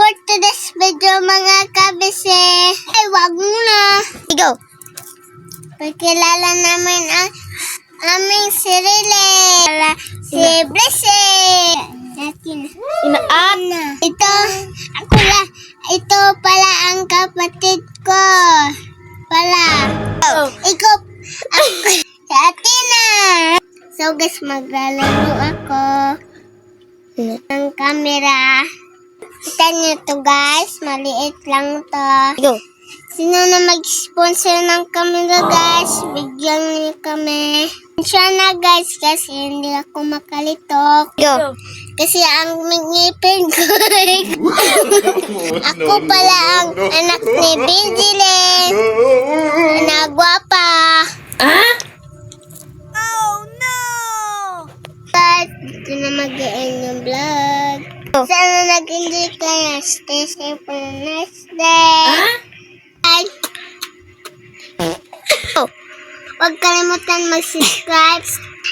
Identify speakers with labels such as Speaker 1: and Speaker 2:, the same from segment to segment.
Speaker 1: for today's video mga kabise. Ay, wag muna.
Speaker 2: Go.
Speaker 1: Pagkilala namin ang aming sarili. Si Blesse. Ito, ito pala ang kapatid ko. Ikaw, si Athena. So guys, maglalaro ako ng camera. Kita niyo to guys, maliit lang to.
Speaker 2: Go.
Speaker 1: Sino na mag-sponsor ng camera guys, bigyan niyo kami. Siya na guys, kasi hindi ako makalitok.
Speaker 2: Go.
Speaker 1: Kasi ang ngipin ko. Ako pala ang anak ni Benjiling. Na gwapa.
Speaker 2: Ah?
Speaker 1: Dito na mag-end yung vlog. Sana nag-enjoy kayo. Stay safe for the next day. Bye. Huwag kalimutan mag-subscribe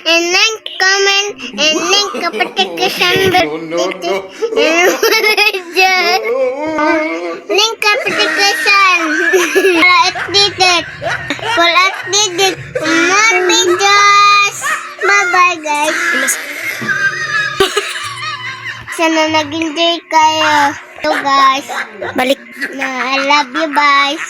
Speaker 1: and like, comment, and link notification bell. Link notification. Para updated. For updated. More videos. Bye-bye guys. Sana nag-enjoy kayo. So guys,
Speaker 2: Balik.
Speaker 1: I love you guys.